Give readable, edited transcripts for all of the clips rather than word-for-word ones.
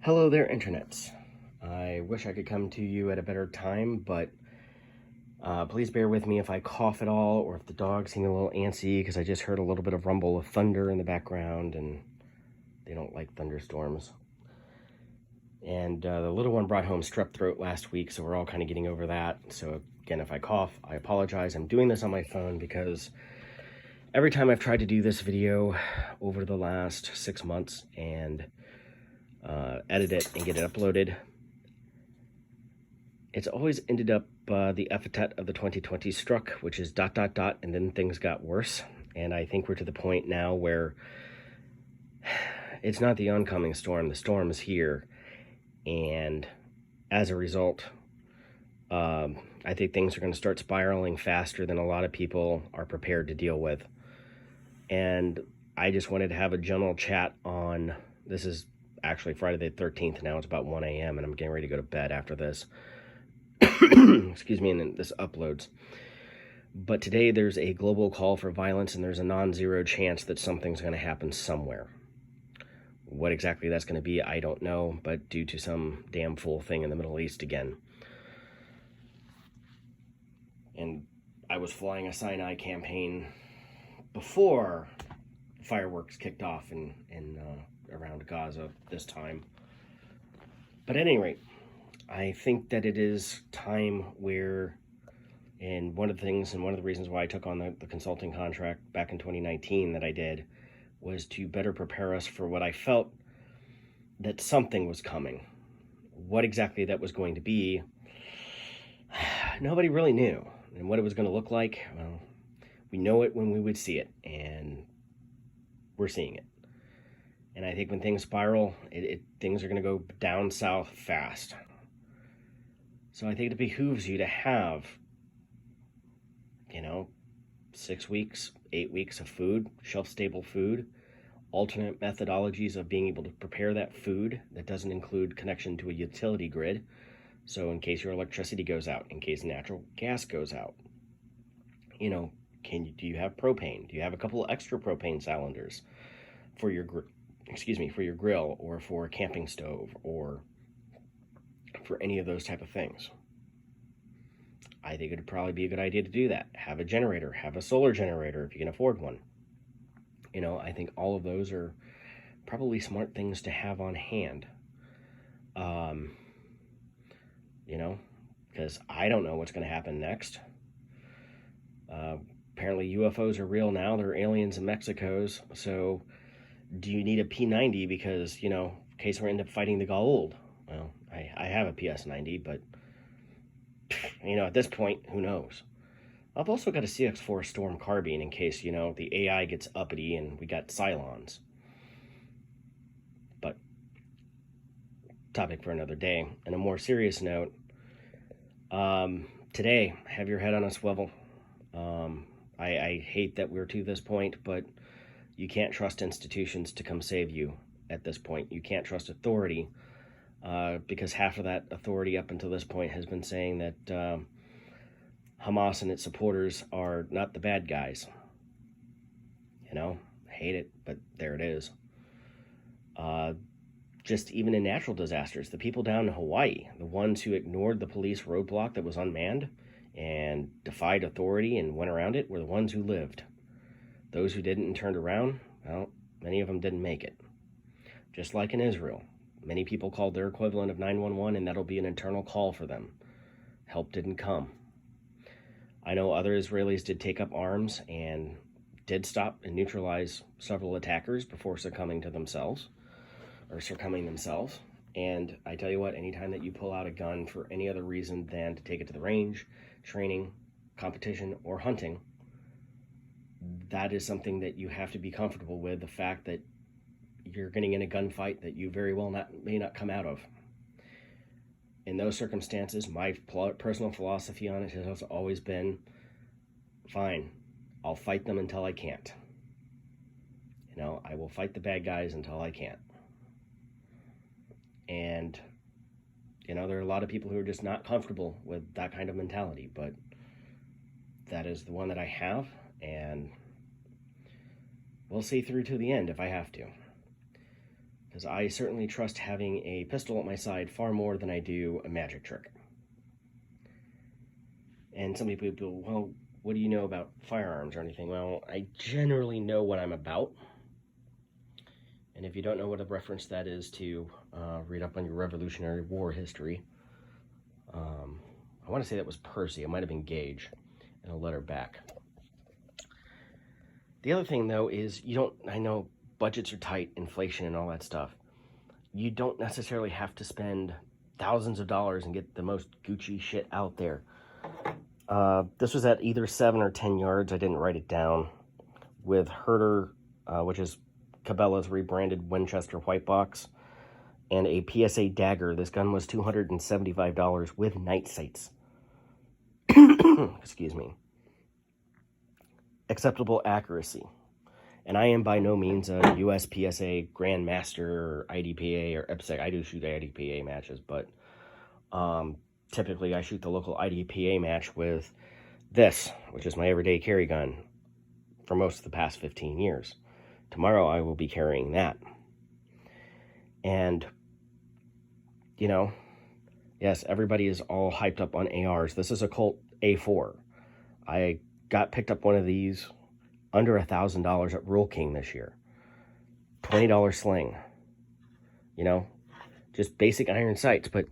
Hello there, internets. I wish I could come to you at a better time, but please bear with me if I cough at all or if the dogs seem a little antsy, because I just heard a little bit of rumble of thunder in the background and they don't like thunderstorms. And the little one brought home strep throat last week, so we're all kind of getting over that. So again, if I cough, I apologize. I'm doing this on my phone because every time I've tried to do this video over the last 6 months and edit it and get it uploaded, it's always ended up the epithet of the 2020 struck, which is ... and then things got worse. And I think we're to the point now where it's not the oncoming storm, the storm is here. And as a result, I think things are going to start spiraling faster than a lot of people are prepared to deal with. And I just wanted to have a general chat on, this is actually Friday the 13th now, it's about 1 a.m. and I'm getting ready to go to bed after this. Excuse me, and then this uploads. But today there's a global call for violence and there's a non-zero chance that something's going to happen somewhere. What exactly that's going to be, I don't know, but due to some damn fool thing in the Middle East again. And I was flying a Sinai campaign before fireworks kicked off in around Gaza this time. But at any rate, I think that it is time where, and one of the things and one of the reasons why I took on the consulting contract back in 2019 that I did was to better prepare us for what I felt that something was coming. What exactly that was going to be, nobody really knew. And what it was going to look like, well, we know it when we would see it, and we're seeing it. And I think when things spiral, things are going to go down south fast. So I think it behooves you to have, 6 weeks, 8 weeks of food, shelf-stable food, alternate methodologies of being able to prepare that food that doesn't include connection to a utility grid. So in case your electricity goes out, in case natural gas goes out, do you have propane? Do you have a couple of extra propane cylinders for your grill or for a camping stove or for any of those type of things? I think it'd probably be a good idea to do that. Have a generator, have a solar generator if you can afford one. I think all of those are probably smart things to have on hand. Because I don't know what's going to happen next. Apparently UFOs are real now. They're aliens in Mexico's. So do you need a P90 because, in case we end up fighting the Goa'uld? Well, I have a PS90, but, at this point, who knows? I've also got a CX-4 Storm carbine in case, the AI gets uppity and we got Cylons. But, topic for another day. On a more serious note, today, have your head on a swivel. I hate that we're to this point, but you can't trust institutions to come save you at this point. You can't trust authority, because half of that authority up until this point has been saying that Hamas and its supporters are not the bad guys. Hate it, but there it is. Just even in natural disasters, the people down in Hawaii, the ones who ignored the police roadblock that was unmanned and defied authority and went around it, were the ones who lived. Those who didn't and turned around, well, many of them didn't make it. Just like in Israel, many people called their equivalent of 911, and that'll be an internal call for them. Help didn't come. I know other Israelis did take up arms and did stop and neutralize several attackers before succumbing themselves. And I tell you what, anytime that you pull out a gun for any other reason than to take it to the range, training, competition, or hunting, that is something that you have to be comfortable with, the fact that you're getting in a gunfight that you very well may not come out of. In those circumstances, my personal philosophy on it has always been, fine, I'll fight them until I can't. I will fight the bad guys until I can't. And, there are a lot of people who are just not comfortable with that kind of mentality, but that is the one that I have, and we'll see through to the end if I have to. because I certainly trust having a pistol at my side far more than I do a magic trick. And some people go, well, what do you know about firearms or anything? Well, I generally know what I'm about. And if you don't know what a reference that is to, read up on your Revolutionary War history. I want to say that was Percy. It might have been Gage in a letter back. The other thing, though, is I know budgets are tight, inflation and all that stuff. You don't necessarily have to spend thousands of dollars and get the most Gucci shit out there. This was at either 7 or 10 yards. I didn't write it down. With Herder, which is Cabela's rebranded Winchester white box, and a PSA dagger. This gun was $275 with night sights. Excuse me. Acceptable accuracy. And I am by no means a USPSA Grandmaster or IDPA or IPSC. I do shoot IDPA matches, but typically I shoot the local IDPA match with this, which is my everyday carry gun for most of the past 15 years. Tomorrow I will be carrying that. And, yes, everybody is all hyped up on ARs. This is a Colt A4. I picked up one of these under $1,000 at Rural King this year. $20 sling. Just basic iron sights, but,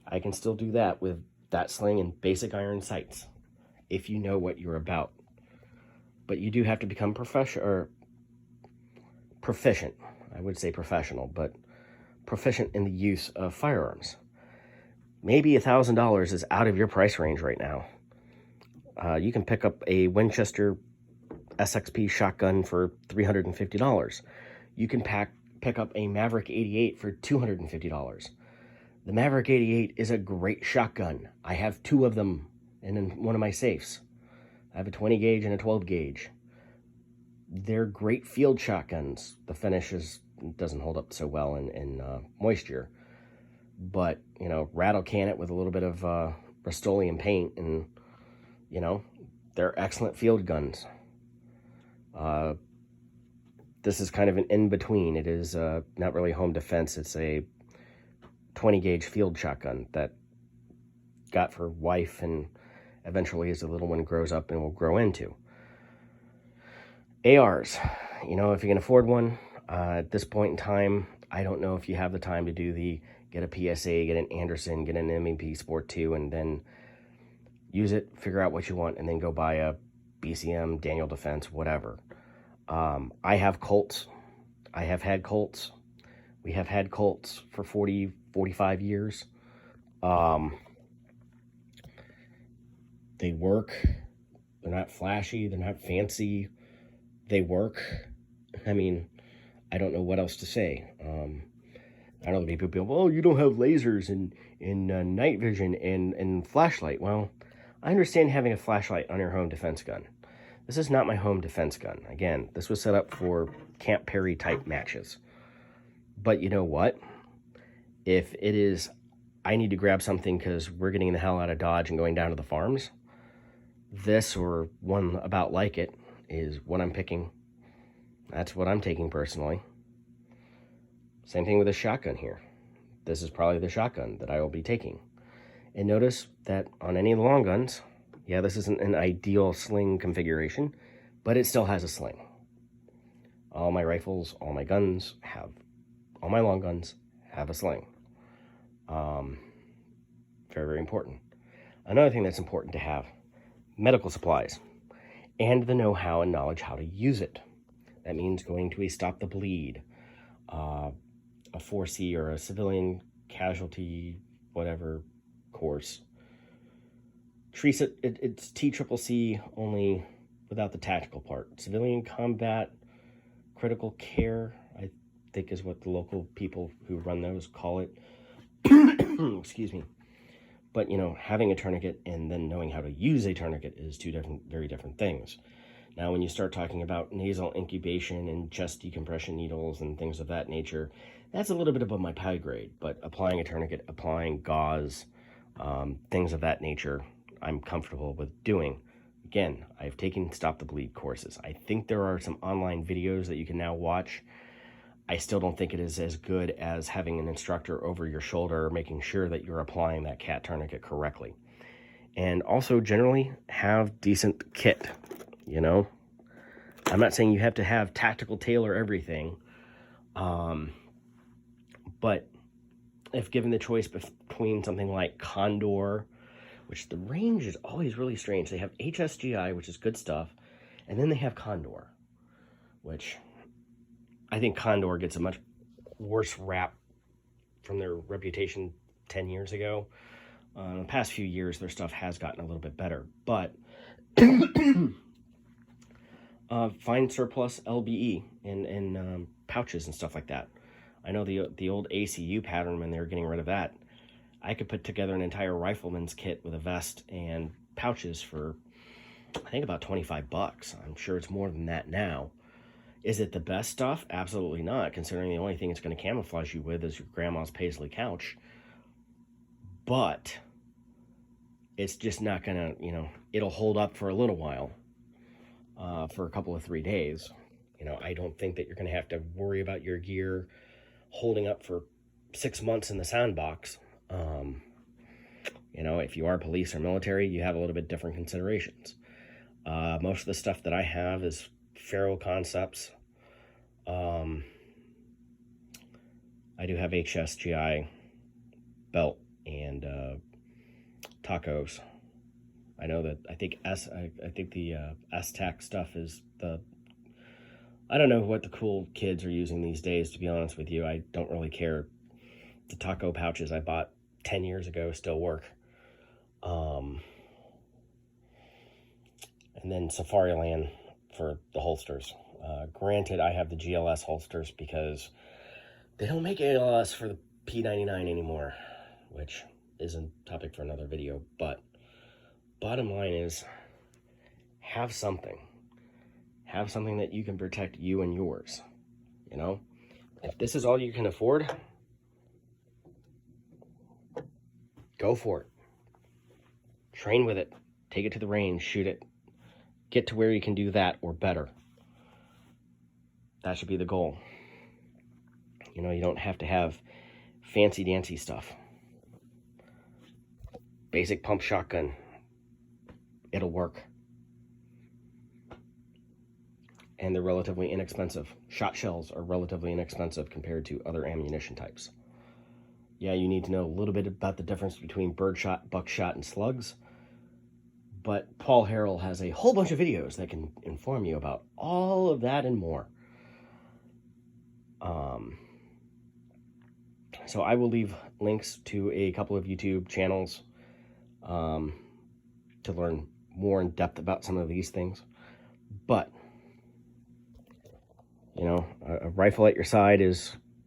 I can still do that with that sling and basic iron sights if you know what you're about. But you do have to become proficient. I would say professional, but proficient in the use of firearms. Maybe $1,000 is out of your price range right now. You can pick up a Winchester SXP shotgun for $350. You can pick up a Maverick 88 for $250. The Maverick 88 is a great shotgun. I have 2 of them in one of my safes. I have a 20 gauge and a 12 gauge. They're great field shotguns. The finish doesn't hold up so well in moisture. But, rattle can it with a little bit of Rust-Oleum paint, and, they're excellent field guns. This is kind of an in-between. It is not really home defense. It's a 20 gauge field shotgun that got for wife and eventually as the little one grows up and will grow into. ARs, if you can afford one, at this point in time, I don't know if you have the time to do get a PSA, get an Anderson, get an M&P Sport 2, and then use it, figure out what you want, and then go buy a BCM, Daniel Defense, whatever. I have Colts. I have had Colts. We have had Colts for 40, 45 years. They work. They're not flashy. They're not fancy. They work. I mean, I don't know what else to say. I know people go, well, you don't have lasers and night vision and flashlight. Well, I understand having a flashlight on your home defense gun. This is not my home defense gun. Again, this was set up for Camp Perry type matches. But you know what? If it is, I need to grab something because we're getting the hell out of Dodge and going down to the farms, this or one about like it is what I'm picking. That's what I'm taking personally. Same thing with a shotgun here. This is probably the shotgun that I will be taking. And notice that on any of the long guns, yeah, this isn't an ideal sling configuration, but it still has a sling. All my rifles, all my guns all my long guns have a sling. Very, very important. Another thing that's important to have, medical supplies and the know-how and knowledge how to use it. That means going to a stop the bleed, a 4C or a civilian casualty, whatever course. Treat it's TCCC only without the tactical part. Civilian combat, critical care, I think is what the local people who run those call it. Excuse me. But, having a tourniquet and then knowing how to use a tourniquet is two very different things. Now, when you start talking about nasal incubation and chest decompression needles and things of that nature, that's a little bit above my pay grade. But applying a tourniquet, applying gauze, things of that nature, I'm comfortable with doing. Again, I've taken Stop the Bleed courses. I think there are some online videos that you can now watch I still don't think it is as good as having an instructor over your shoulder, making sure that you're applying that cat tourniquet correctly. And also generally have decent kit, you know. I'm not saying you have to have tactical tailor everything, but if given the choice between something like Condor, which the range is always really strange. They have HSGI, which is good stuff, and then they have Condor, which I think Condor gets a much worse rap from their reputation 10 years ago. In the past few years, their stuff has gotten a little bit better, but fine surplus LBE in pouches and stuff like that. I know the old ACU pattern, when they were getting rid of that, I could put together an entire rifleman's kit with a vest and pouches for, I think, about 25 bucks. I'm sure it's more than that now. Is it the best stuff? Absolutely not, considering the only thing it's going to camouflage you with is your grandma's paisley couch. But it's just not going to, you know, it'll hold up for a little while, for a couple of 3 days. You know, I don't think that you're going to have to worry about your gear holding up for 6 months in the sandbox. You know, if you are police or military, you have a little bit different considerations. Most of the stuff that I have is Faro Concepts. I do have HSGI belt and tacos. I know that I think the S-Tac stuff is the, I don't know what the cool kids are using these days, to be honest with you. I don't really care. The taco pouches I bought 10 years ago still work. And then Safariland for the holsters. Granted, I have the GLS holsters because they don't make ALS for the P99 anymore, which is a topic for another video. But bottom line is, have something. Have something that you can protect you and yours. You know, if this is all you can afford, go for it. Train with it. Take it to the range. Shoot it. Get to where you can do that or better. That should be the goal. You know, you don't have to have fancy dancy stuff. Basic pump shotgun. It'll work. And they're relatively inexpensive. Shot shells are relatively inexpensive compared to other ammunition types. Yeah, you need to know a little bit about the difference between birdshot, buckshot, and slugs. But Paul Harrell has a whole bunch of videos that can inform you about all of that and more. So I will leave links to a couple of YouTube channels to learn more in depth about some of these things. But, you know, a rifle at your side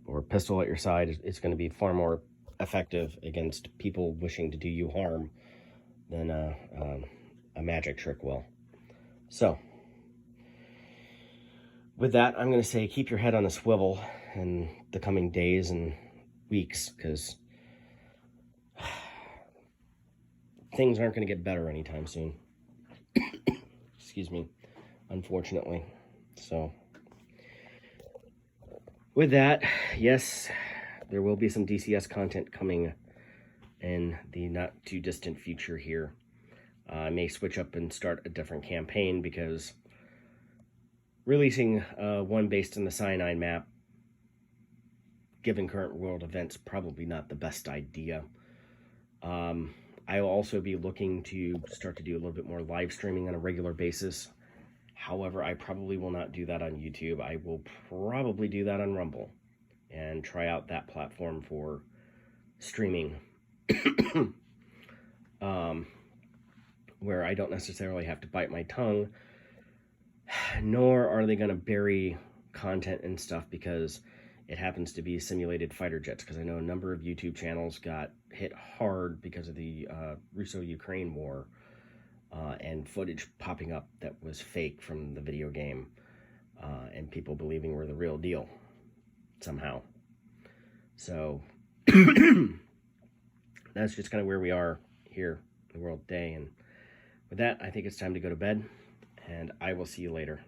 or a pistol at your side is going to be far more effective against people wishing to do you harm than a magic trick will. So, with that, I'm going to say keep your head on a swivel in the coming days and weeks, because things aren't going to get better anytime soon. Excuse me, unfortunately. So, with that, yes, there will be some DCS content coming in the not too distant future here. I may switch up and start a different campaign, because releasing one based on the Cyanide map, given current world events, probably not the best idea. I will also be looking to start to do a little bit more live streaming on a regular basis. However, I probably will not do that on YouTube. I will probably do that on Rumble and try out that platform for streaming. Where I don't necessarily have to bite my tongue, nor are they going to bury content and stuff because it happens to be simulated fighter jets, because I know a number of YouTube channels got hit hard because of the Russo-Ukraine war and footage popping up that was fake from the video game, and people believing were the real deal somehow. So that's just kind of where we are here in the world today. And with that, I think it's time to go to bed, and I will see you later.